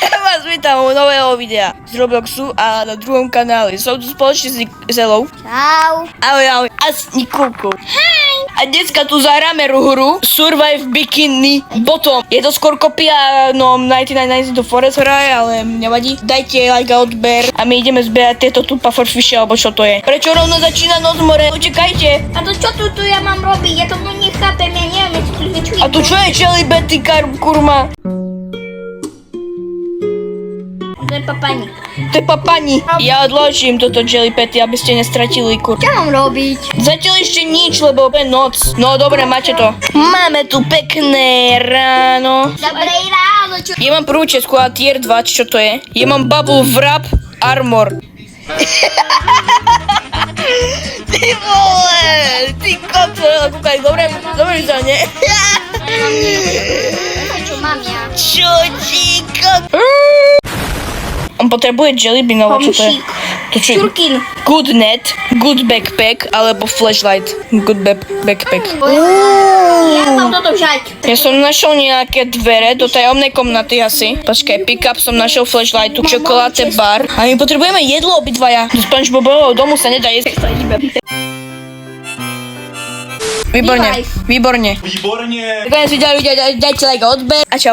Vás vítam u nového videa z Robloxu a na druhom kanáli. Som tu spoločne s Zelou. Čau. Ahoj, ahoj. A s Nikolkou. Hej. A dneska tu zahráme hru Survive Bikini Bottom. Je to skôr kopia, no 99 to Forest hra, ale nevadí. Dajte like a odber a my ideme zbierať tieto tu pufferfishy, alebo čo to je. Prečo rovno začína noc more? Utekajte. A to čo tu ja mám robiť? Ja to nechápem, ja neviem, čo tu zväčšuje. A tu čo je Jelly Betty kurma? To je papani. To je papani. Ja odložím toto Jelly Patty, aby ste nestratili kur. Čo mám robiť? Zatiaľ ešte nič, lebo je noc. No dobre, máte to. Máme tu pekné ráno. Dobré ráno, čo? Ja mám prvú česku a tier 2, čo to je? Ja mám bubble wrap armor. Ty vole, ty koco, kúkaj, dobre to, nie? Čo mám ja? Čo ti koco? On potrebuje jelly bean, alebo čo to je? To čo je? Turkin. Good net, good backpack, alebo flashlight. Good backpack. Ja mám toto vzať. Ja som našiel nejaké dvere do tajomnej komnaty asi. Počkaj, pick up som našiel flashlightu, čokoláde bar. A my potrebujeme jedlo obidvaja. Do SpongeBobovho domu sa nedá jesť. Výborne, výborne. Výborne. Konec videa, dajte like a odber a čau.